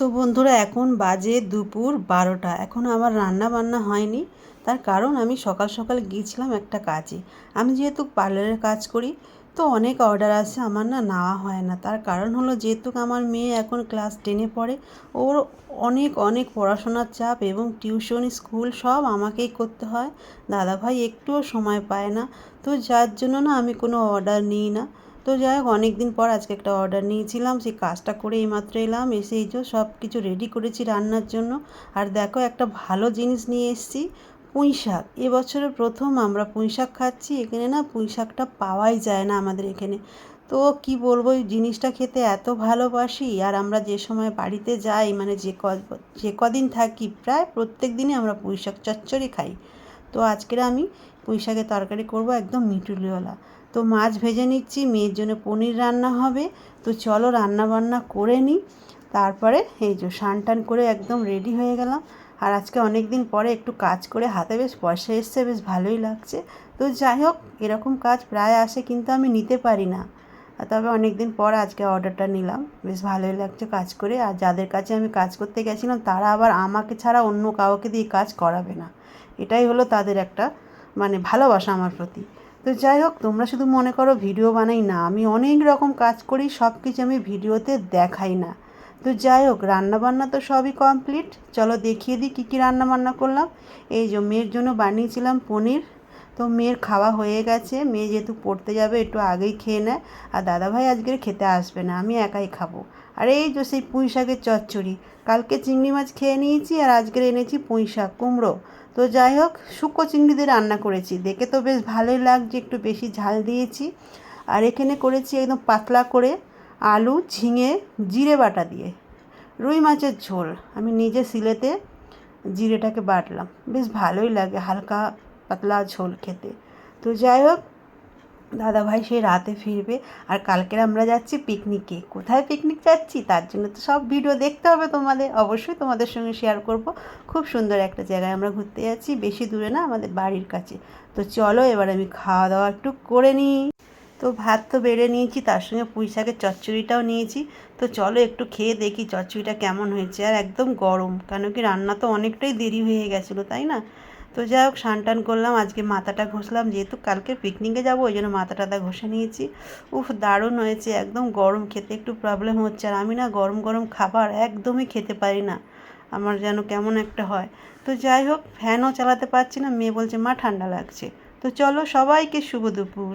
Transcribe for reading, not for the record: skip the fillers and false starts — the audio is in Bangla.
তো বন্ধুরা এখন বাজে দুপুর 12টা। এখনও আমার রান্না বান্না হয়নি। তার কারণ আমি সকাল সকাল গিয়েছিলাম একটা কাজে। আমি যেহেতু পার্লারের কাজ করি, তো অনেক অর্ডার আসে, আমার না নেওয়া হয় না। তার কারণ হলো যেহেতু আমার মেয়ে এখন ক্লাস 10-এ পড়ে, ওর অনেক অনেক পড়াশোনার চাপ এবং টিউশন স্কুল সব আমাকেই করতে হয়। দাদাভাই একটুও সময় পায় না। তো যার জন্য না আমি কোনো অর্ডার নিই না। তো যাই হোক, অনেক দিন পর আজকে একটা অর্ডার নিয়েছিলাম, সেই কাজটা করে এইমাত্র এলাম। এসে এই যে সব কিছু রেডি করেছি রান্নার জন্য। আর দেখো একটা ভালো জিনিস নিয়ে এসেছি, পুঁই শাক। এবছরের প্রথম আমরা পুঁই শাক খাচ্ছি। এখানে না পুঁই শাকটা পাওয়াই যায় না আমাদের এখানে। তো কি বলবো, এই জিনিসটা খেতে এত ভালোবাসি। আর আমরা যে সময় বাড়িতে যাই, মানে যে কদিন থাকি, প্রায় প্রত্যেক দিনই আমরা পুঁই শাক চচ্চড়ি খাই। তো আজকের আমি পুঁই শাকের তরকারি করব, একদম মিঠুলিওয়ালা। তো মাছ ভেজে নিচ্ছি, মেয়ের জন্য পনির রান্না হবে। তো চলো রান্না বান্না করে নিই। তারপরে এই যে স্নান টান করে একদম রেডি হয়ে গেলাম। আর আজকে অনেক দিন পরে একটু কাজ করে হাতে বেশ পয়সা এসছে, বেশ ভালোই লাগছে। তো যাই হোক, এরকম কাজ প্রায় আসে কিন্তু আমি নিতে পারি না। তবে অনেক দিন পর আজকে অর্ডারটা নিলাম, বেশ ভালোই লাগছে কাজ করে। আর যাদের কাছে আমি কাজ করতে গেছিলাম, তারা আবার আমাকে ছাড়া অন্য কাউকে দিয়ে কাজ করাবে না। এটাই হলো তাদের একটা মানে ভালোবাসা আমার প্রতি। তো যাই হোক, তোমরা শুধু মনে করো ভিডিও বানাই না, আমি অনেক রকম কাজ করি, সব কিছু আমি ভিডিওতে দেখাই না। তো যাই হোক, রান্নাবান্না তো সবই কমপ্লিট। চলো দেখিয়ে দিই কী কী রান্নাবান্না করলাম। এই যে মেয়ের জন্য বানিয়েছিলাম পনির। তো মেয়ের খাওয়া হয়ে গেছে, মেয়ে যেহেতু পড়তে যাবে একটু আগেই খেয়ে নেয়। আর দাদাভাই আজকের খেতে আসবে না, আমি একাই খাবো। আর এই যে সেই পুঁই শাকের চচ্চড়ি, কালকে চিংড়ি মাছ খেয়ে নিয়েছি, আর আজকের এনেছি পুঁই শাক কুমড়ো। তো যাই হোক, শুকো চিংড়ি দিয়ে রান্না করেছি, দেখে তো বেশ ভালোই লাগছে, একটু বেশি ঝাল দিয়েছি। আর এখানে করেছি একদম পাতলা করে আলু ঝিঙে জিরে বাটা দিয়ে রুই মাছের ঝোল। আমি নিজে সিলেতে জিরেটাকে বাটলাম, বেশ ভালোই লাগে হালকা পাতলা ঝোল খেতে। তো যাই হোক, দাদাভাই সেই রাতে ফিরবে। আর কালকের আমরা যাচ্ছি পিকনিকে। কোথায় পিকনিক যাচ্ছি তার জন্য তো সব ভিডিও দেখতে হবে তোমাদের, অবশ্যই তোমাদের সঙ্গে শেয়ার করব। খুব সুন্দর একটা জায়গায় আমরা ঘুরতে যাচ্ছি, বেশি দূরে না, আমাদের বাড়ির কাছে। তো চলো এবার আমি খাওয়া দাওয়া একটু করে নিই। তো ভাত তো বেড়ে নিয়েছি, তার সঙ্গে পুঁই শাকের চচ্চড়িটাও নিয়েছি। তো চলো একটু খেয়ে দেখি চচ্চড়িটা কেমন হয়েছে। আর একদম গরম, কেন কি রান্না তো অনেকটাই দেরি হয়ে গেছিলো, তাই না? তো যাই হোক, স্নান টান করলাম, আজকে মাথাটা ঘষলাম, যেহেতু কালকে পিকনিকে যাবো ওই জন্য মাথা টাথা ঘষে নিয়েছি। উফ, দারুণ হয়েছে, একদম গরম, খেতে একটু প্রবলেম হচ্ছে। আর আমি না গরম গরম খাবার একদমই খেতে পারি না, আমার যেন কেমন একটা হয়। তো যাই হোক, ফ্যানও চালাতে পারছি না, মেয়ে বলছে মা ঠান্ডা লাগছে। তো চলো, সবাইকে শুভ দুপুর।